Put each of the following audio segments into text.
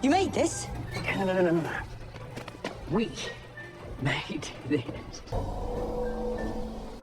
You made this? No. We made this.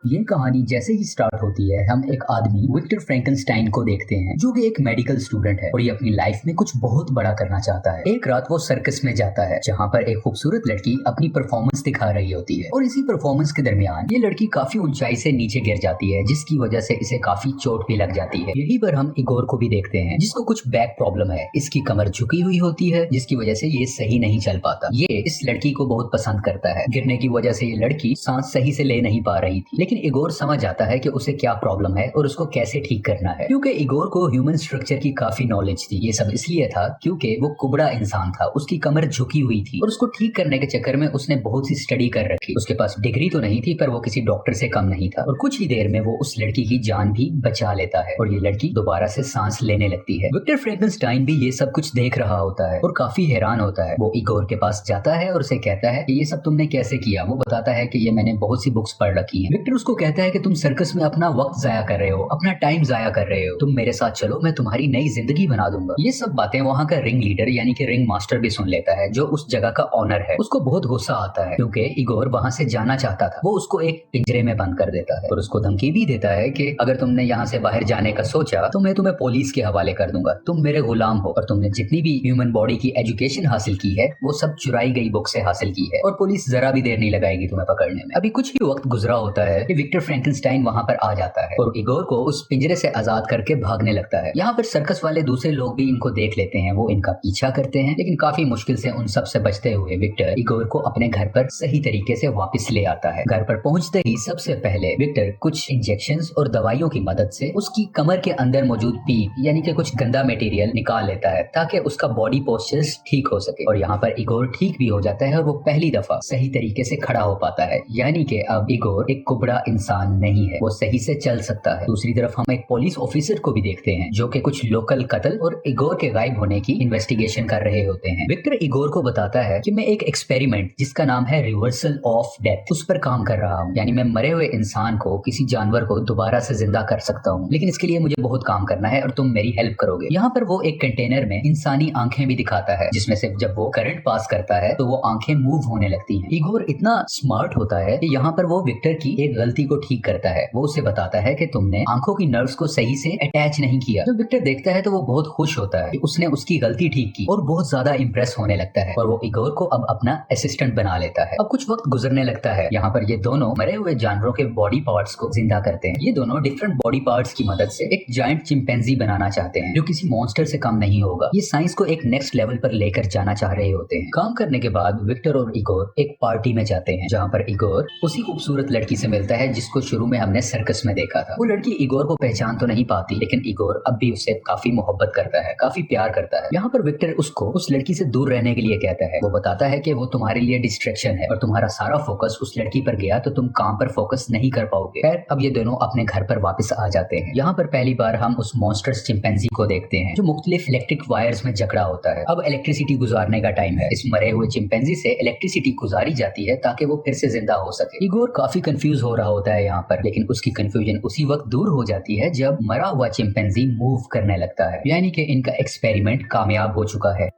ये कहानी जैसे ही स्टार्ट होती है हम एक आदमी विक्टर फ्रैंकेनस्टाइन को देखते हैं जो कि एक मेडिकल स्टूडेंट है और ये अपनी लाइफ में कुछ बहुत बड़ा करना चाहता है। एक रात वो सर्कस में जाता है जहाँ पर एक खूबसूरत लड़की अपनी परफॉर्मेंस दिखा रही होती है और इसी परफॉर्मेंस के दरमियान ये लड़की काफी ऊंचाई से नीचे गिर जाती है जिसकी वजह से इसे काफी चोट भी लग जाती है। यहीं पर हम इगोर को भी देखते हैं जिसको कुछ बैक प्रॉब्लम है, इसकी कमर झुकी हुई होती है जिसकी वजह से ये सही नहीं चल पाता। ये इस लड़की को बहुत पसंद करता है। गिरने की वजह से ये लड़की सांस सही से ले नहीं पा रही थी, लेकिन इगोर समझ जाता है कि उसे क्या प्रॉब्लम है और उसको कैसे ठीक करना है, क्योंकि इगोर को ह्यूमन स्ट्रक्चर की काफी नॉलेज थी। ये सब इसलिए था क्योंकि वो कुबड़ा इंसान था, उसकी कमर झुकी हुई थी और उसको ठीक करने के चक्कर में उसने बहुत सी स्टडी कर रखी। उसके पास डिग्री तो नहीं थी पर वो किसी डॉक्टर से कम नहीं था और कुछ ही देर में वो उस लड़की की जान भी बचा लेता है और ये लड़की दोबारा से सांस लेने लगती है। विक्टर फ्रैंकेनस्टाइन भी ये सब कुछ देख रहा होता है और काफी हैरान होता है। वो इगोर के पास जाता है और उसे कहता है कि ये सब तुमने कैसे किया। वो बताता है कि ये मैंने बहुत सी बुक्स पढ़ रखी हैं। विक्टर उसको कहता है कि तुम सर्कस में अपना वक्त जाया कर रहे हो, अपना टाइम जाया कर रहे हो, तुम मेरे साथ चलो, मैं तुम्हारी नई जिंदगी बना दूंगा। ये सब बातें वहाँ का रिंग लीडर यानी कि रिंग मास्टर भी सुन लेता है जो उस जगह का ऑनर है। उसको बहुत गुस्सा आता है क्योंकि इगोर वहाँ से जाना चाहता था। वो उसको एक पिंजरे में बंद कर देता है और उसको धमकी भी देता है कि अगर तुमने यहाँ से बाहर जाने का सोचा तो मैं तुम्हें पुलिस के हवाले कर दूंगा, तुम मेरे गुलाम हो और तुमने जितनी भी ह्यूमन बॉडी की एजुकेशन हासिल की है वो सब चुराई गई बुक से हासिल की है और पुलिस जरा भी देर नहीं लगाएगी तुम्हें पकड़ने में। अभी कुछ ही वक्त गुजरा होता है कि विक्टर फ्रैंकेनस्टाइन वहाँ पर आ जाता है और इगोर को उस पिंजरे से आजाद करके भागने लगता है। यहाँ पर सर्कस वाले दूसरे लोग भी इनको देख लेते हैं, वो इनका पीछा करते हैं, लेकिन काफी मुश्किल से उन सब से बचते हुए विक्टर इगोर को अपने घर पर सही तरीके से वापस ले आता है। घर पर पहुंचते ही सबसे पहले विक्टर कुछ इंजेक्शंस और दवाइयों की मदद से उसकी कमर के अंदर मौजूद पीप यानी कि कुछ गंदा मटेरियल निकाल लेता है ताकि उसका बॉडी पोस्चर्स ठीक हो सके और यहाँ पर इगोर ठीक भी हो जाता है और वो पहली दफा सही तरीके से खड़ा हो पाता है। यानी कि अब इगोर एक कुबड़ा इंसान नहीं है, वो सही से चल सकता है। दूसरी तरफ हम एक पुलिस ऑफिसर को भी देखते हैं जो कि कुछ लोकल कत्ल और इगोर के गायब होने की इन्वेस्टिगेशन कर रहे होते हैं। विक्टर इगोर को बताता है कि मैं एक एक्सपेरिमेंट जिसका नाम है रिवर्सल ऑफ डेथ उस पर काम कर रहा हूँ, यानी मैं मरे हुए इंसान को, किसी जानवर को दोबारा से जिंदा कर सकता हूँ, लेकिन इसके लिए मुझे बहुत काम करना है और तुम मेरी हेल्प करोगे। यहाँ पर वो एक कंटेनर में इंसानी आंखें भी दिखाता है जिसमें से जब वो करंट पास करता है तो वो आंखें मूव होने लगती हैं। इगोर इतना स्मार्ट होता है कि यहाँ पर वो विक्टर की एक गलती को ठीक करता है। वो उसे बताता है कि तुमने आंखों की नर्व्स को सही से अटैच नहीं किया। जब विक्टर देखता है तो वो बहुत खुश होता है कि उसने उसकी गलती ठीक की और बहुत ज्यादा इंप्रेस होने लगता है और वो इगोर को अब अपना असिस्टेंट बना लेता है। अब कुछ वक्त गुजरने लगता है। यहाँ पर ये दोनों मरे हुए जानवरों के बॉडी पार्ट्स को जिंदा करते हैं। ये दोनों डिफरेंट बॉडी पार्ट्स की मदद से एक जायंट चिंपैंजी बनाना चाहते हैं जो किसी मॉन्स्टर से कम नहीं होगा। ये साइंस को एक नेक्स्ट लेवल पर लेकर जाना चाह रहे होते हैं। काम करने के बाद विक्टर और इगोर एक पार्टी में जाते हैं जहाँ पर इगोर उसी खूबसूरत लड़की से मिलता है जिसको शुरू में हमने सर्कस में देखा था। वो लड़की इगोर को पहचान तो नहीं पाती, लेकिन इगोर अब भी उससे काफी मोहब्बत करता है, काफी प्यार करता है। यहाँ पर विक्टर उसको उस लड़की से दूर रहने के लिए कहता है। वो बताता है कि वो तुम्हारे लिए डिस्ट्रैक्शन है और तुम्हारा सारा फोकस उस लड़की पर गया तो तुम काम पर फोकस नहीं कर पाओगे। खैर अब ये दोनों अपने घर पर वापस आ जाते हैं। यहाँ पर पहली बार हम उस मॉन्स्टर्स चिंपैंजी को देखते हैं जो मुख्तलिफ इलेक्ट्रिक वायर्स में जकड़ा होता है। अब इलेक्ट्रिसिटी गुजारने का टाइम है। इस मरे हुए चिंपैंजी से इलेक्ट्रिसिटी गुजारी जाती है ताकि वो फिर से जिंदा हो सके। इगोर काफी कंफ्यूज हो रहा होता है यहाँ पर, लेकिन उसकी कंफ्यूजन उसी वक्त दूर हो जाती है जब मरा हुआ चिंपैंजी मूव करने लगता है, यानी कि इनका एक्सपेरिमेंट कामयाब हो चुका है।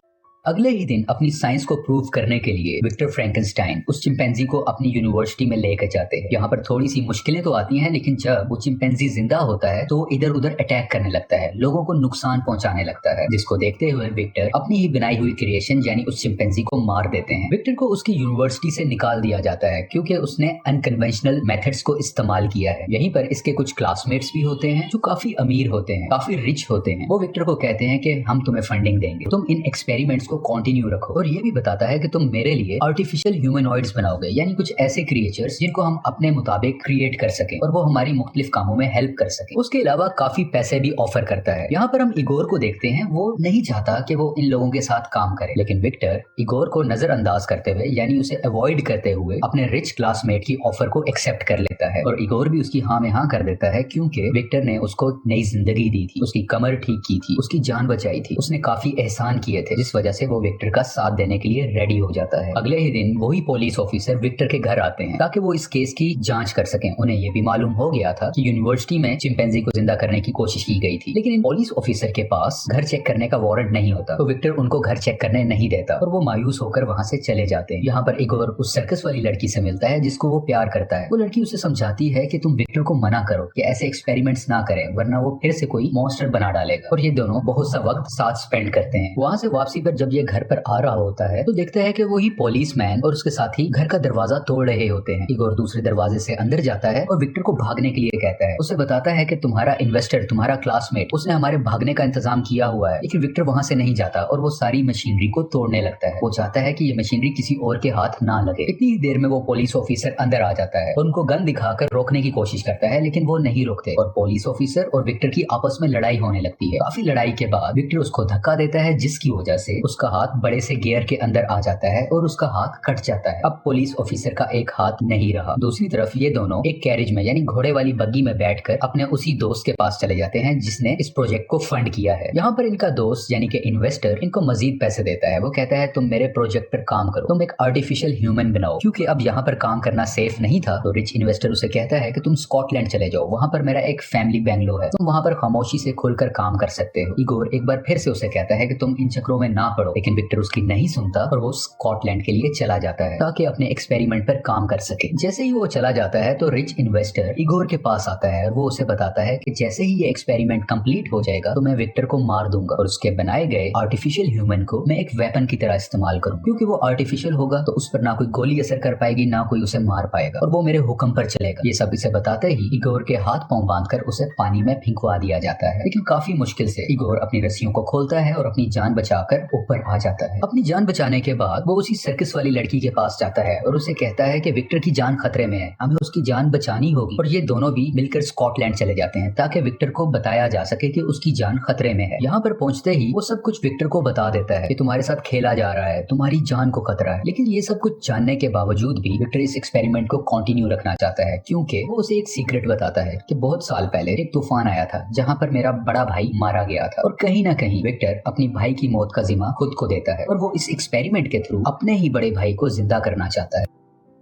अगले ही दिन अपनी साइंस को प्रूव करने के लिए विक्टर फ्रैंकेनस्टाइन उस चिंपैंजी को अपनी यूनिवर्सिटी में लेकर जाते हैं। यहाँ पर थोड़ी सी मुश्किलें तो आती हैं, लेकिन जब वो चिंपैंजी जिंदा होता है तो इधर उधर अटैक करने लगता है, लोगों को नुकसान पहुंचाने लगता है, जिसको देखते हुए विक्टर अपनी ही बनाई हुई क्रिएशन यानी उस चिंपैंजी को मार देते हैं। विक्टर को उसकी यूनिवर्सिटी से निकाल दिया जाता है क्योंकि उसने अनकन्वेंशनल मेथड्स को इस्तेमाल किया है। यहीं पर इसके कुछ क्लासमेट्स भी होते हैं जो काफी अमीर होते हैं, काफी रिच होते हैं। वो विक्टर को कहते हैं कि हम तुम्हें फंडिंग देंगे, तुम इन एक्सपेरिमेंट्स को कंटिन्यू रखो। और ये भी बताता है कि तुम मेरे लिए आर्टिफिशियल ह्यूमनॉइड्स बनाओगे, यानी कुछ ऐसे क्रिएचर्स जिनको हम अपने मुताबिक क्रिएट कर सकें और वो हमारी मुख्तलिफ कामों में हेल्प कर सके। उसके अलावा काफी पैसे भी ऑफर करता है। यहाँ पर हम इगोर को देखते हैं, वो नहीं चाहता कि वो इन लोगों के साथ काम करे, लेकिन विक्टर इगोर को नजरअंदाज करते हुए यानी उसे अवॉइड करते हुए अपने रिच क्लासमेट की ऑफर को एक्सेप्ट कर लेता है और इगोर भी उसकी हाँ में हाँ कर देता है क्योंकि विक्टर ने उसको नई जिंदगी दी थी, उसकी कमर ठीक की थी, उसकी जान बचाई थी, उसने काफी एहसान किए थे जिस वजह से वो विक्टर का साथ देने के लिए रेडी हो जाता है। अगले ही दिन वही पुलिस ऑफिसर विक्टर के घर आते हैं ताकि वो इस केस की जांच कर सकें। उन्हें ये भी मालूम हो गया था कि यूनिवर्सिटी में चिंपैंजी को जिंदा करने की कोशिश की गई थी, लेकिन इन पुलिस ऑफिसर के पास घर चेक करने का वारंट नहीं होता, तो विक्टर उनको घर चेक करने नहीं देता और वो मायूस होकर वहाँ से चले जाते हैं। यहाँ पर इगोर उस सर्कस वाली लड़की से मिलता है जिसको वो प्यार करता है। वो लड़की उसे समझाती है कि तुम विक्टर को मना करो कि ऐसे एक्सपेरिमेंट्स ना करें वरना वो फिर से कोई मॉन्स्टर बना डालेगा। और ये दोनों बहुत सा वक्त साथ स्पेंड करते हैं। वहाँ से वापसी पर जब ये घर पर आ रहा होता है तो देखता है कि वही पुलिसमैन और उसके साथी घर का दरवाजा तोड़ रहे होते हैं। इगोर दूसरे दरवाजे से अंदर जाता है और विक्टर को भागने के लिए कहता है। उसे बताता है कि तुम्हारा इन्वेस्टर, तुम्हारा क्लासमेट, उसने हमारे भागने का इंतजाम किया हुआ है। लेकिन विक्टर वहाँ से नहीं जाता और वो सारी मशीनरी को तोड़ने लगता है। वो चाहता है कि ये मशीनरी किसी और के हाथ ना लगे। इतनी ही देर में वो पुलिस ऑफिसर अंदर आ जाता है और उनको गन दिखाकर रोकने की कोशिश करता है, लेकिन वो नहीं रोकते और पुलिस ऑफिसर और विक्टर की आपस में लड़ाई होने लगती है। काफी लड़ाई के बाद विक्टर उसको धक्का देता है जिसकी वजह से उसका हाथ बड़े से गियर के अंदर आ जाता है और उसका हाथ कट जाता है। अब पुलिस ऑफिसर का एक हाथ नहीं रहा। दूसरी तरफ ये दोनों एक कैरेज में यानी घोड़े वाली बग्गी में बैठकर अपने उसी दोस्त के पास चले जाते हैं जिसने इस प्रोजेक्ट को फंड किया है। यहाँ पर इनका दोस्त यानी कि इन्वेस्टर इनको मजीद पैसे देता है। वो कहता है तुम मेरे प्रोजेक्ट पर काम करो, तुम एक आर्टिफिशियल ह्यूमन बनाओ। क्योंकि अब यहाँ पर काम करना सेफ नहीं था तो रिच इन्वेस्टर उसे कहता है कि तुम स्कॉटलैंड चले जाओ, वहाँ पर मेरा एक फैमिली बैंगलो है, तुम वहाँ पर खामोशी से खुलकर काम कर सकते हो। इगोर एक बार फिर से उसे कहता है कि तुम इन चक्रों में ना पड़ो, लेकिन विक्टर उसकी नहीं सुनता और वो स्कॉटलैंड के लिए चला जाता है ताकि अपने एक्सपेरिमेंट पर काम कर सके। जैसे ही वो चला जाता है तो रिच इन्वेस्टर इगोर के पास आता है और वो उसे बताता है कि जैसे ही ये एक्सपेरिमेंट कंप्लीट हो जाएगा तो मैं विक्टर को मार दूंगा और उसके बनाए गए आर्टिफिशियल ह्यूमन को मैं एक वेपन की तरह इस्तेमाल करूँ। क्योंकि वो आर्टिफिशियल होगा तो उस पर ना कोई गोली असर कर पाएगी, ना कोई उसे मार पाएगा और वो मेरे हुक्म पर चलेगा। ये सब इसे बताते ही इगोर के हाथ पांव बांधकर उसे पानी में फिंकवा दिया जाता है। लेकिन काफी मुश्किल से इगोर अपनी रस्सियों को खोलता है और अपनी जान बचाकर ऊपर आ जाता है। अपनी जान बचाने के बाद वो उसी सर्कस वाली लड़की के पास जाता है और उसे कहता है कि विक्टर की जान खतरे में है, हमें उसकी जान बचानी होगी। और ये दोनों भी मिलकर स्कॉटलैंड चले जाते हैं ताकि विक्टर को बताया जा सके कि उसकी जान खतरे में है। यहाँ पर पहुंचते ही वो सब कुछ विक्टर को बता देता है कि तुम्हारे साथ खेला जा रहा है, तुम्हारी जान को खतरा है। लेकिन ये सब कुछ जानने के बावजूद भी विक्टर इस एक्सपेरिमेंट को कंटिन्यू रखना चाहता है क्योंकि वो उसे एक सीक्रेट बताता है कि बहुत साल पहले एक तूफान आया था जहाँ पर मेरा बड़ा भाई मारा गया था और कहीं ना कहीं विक्टर अपनी भाई की मौत का जिम्मा खुद को देता है और वो इस एक्सपेरिमेंट के थ्रू अपने ही बड़े भाई को जिंदा करना चाहता है।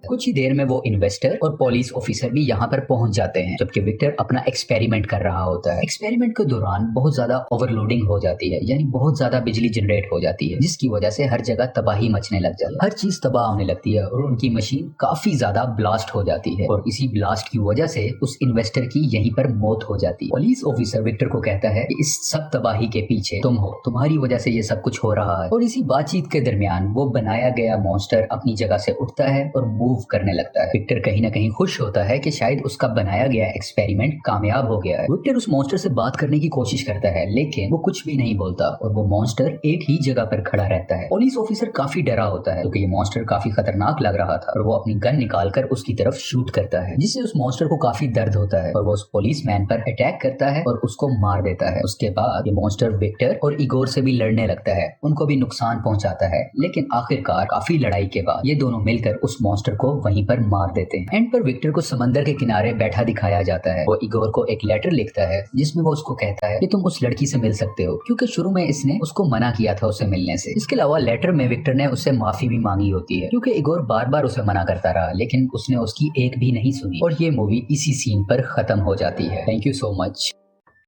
कुछ ही देर में वो इन्वेस्टर और पुलिस ऑफिसर भी यहाँ पर पहुंच जाते हैं जबकि विक्टर अपना एक्सपेरिमेंट कर रहा होता है। एक्सपेरिमेंट के दौरान बहुत ज्यादा ओवरलोडिंग हो जाती है यानी बहुत ज्यादा बिजली जनरेट हो जाती है जिसकी वजह से हर जगह तबाही मचने लग जाती है, हर चीज तबाह होने लगती है और उनकी मशीन काफी ज्यादा ब्लास्ट हो जाती है और इसी ब्लास्ट की वजह से उस इन्वेस्टर की यहीं पर मौत हो जाती है। पुलिस ऑफिसर विक्टर को कहता है कि इस सब तबाही के पीछे तुम हो, तुम्हारी वजह से ये सब कुछ हो रहा है। और इसी बातचीत के दरमियान वो बनाया गया मॉन्स्टर अपनी जगह से उठता है और मूव करने लगता है। विक्टर कहीं ना कहीं खुश होता है कि शायद उसका बनाया गया एक्सपेरिमेंट कामयाब हो गया है। विक्टर उस मॉन्स्टर से बात करने की कोशिश करता है लेकिन वो कुछ भी नहीं बोलता और वो मॉन्स्टर एक ही जगह पर खड़ा रहता है। पुलिस ऑफिसर काफी डरा होता है क्योंकि ये मॉन्स्टर काफी खतरनाक लग रहा था और वो अपनी गन निकालकर उसकी तरफ शूट करता है जिससे उस मॉन्स्टर को काफी दर्द होता है और वो उस पुलिस मैन पर अटैक करता है और उसको मार देता है। उसके बाद ये मॉन्स्टर विक्टर और इगोर से भी लड़ने लगता है, उनको भी नुकसान पहुंचाता है लेकिन आखिरकार काफी लड़ाई के बाद ये दोनों मिलकर उस मॉन्स्टर को वहीं पर मार देते हैं। एंड पर विक्टर को समंदर के किनारे बैठा दिखाया जाता है। वो इगोर को एक लेटर लिखता है जिसमें वो उसको कहता है कि तुम उस लड़की से मिल सकते हो क्योंकि शुरू में इसने उसको मना किया था उसे मिलने से। इसके अलावा लेटर में विक्टर ने उससे माफी भी मांगी होती है क्योंकि इगोर बार बार उसे मना करता रहा लेकिन उसने उसकी एक भी नहीं सुनी और ये मूवी इसी सीन पर खत्म हो जाती है। Thank you so much.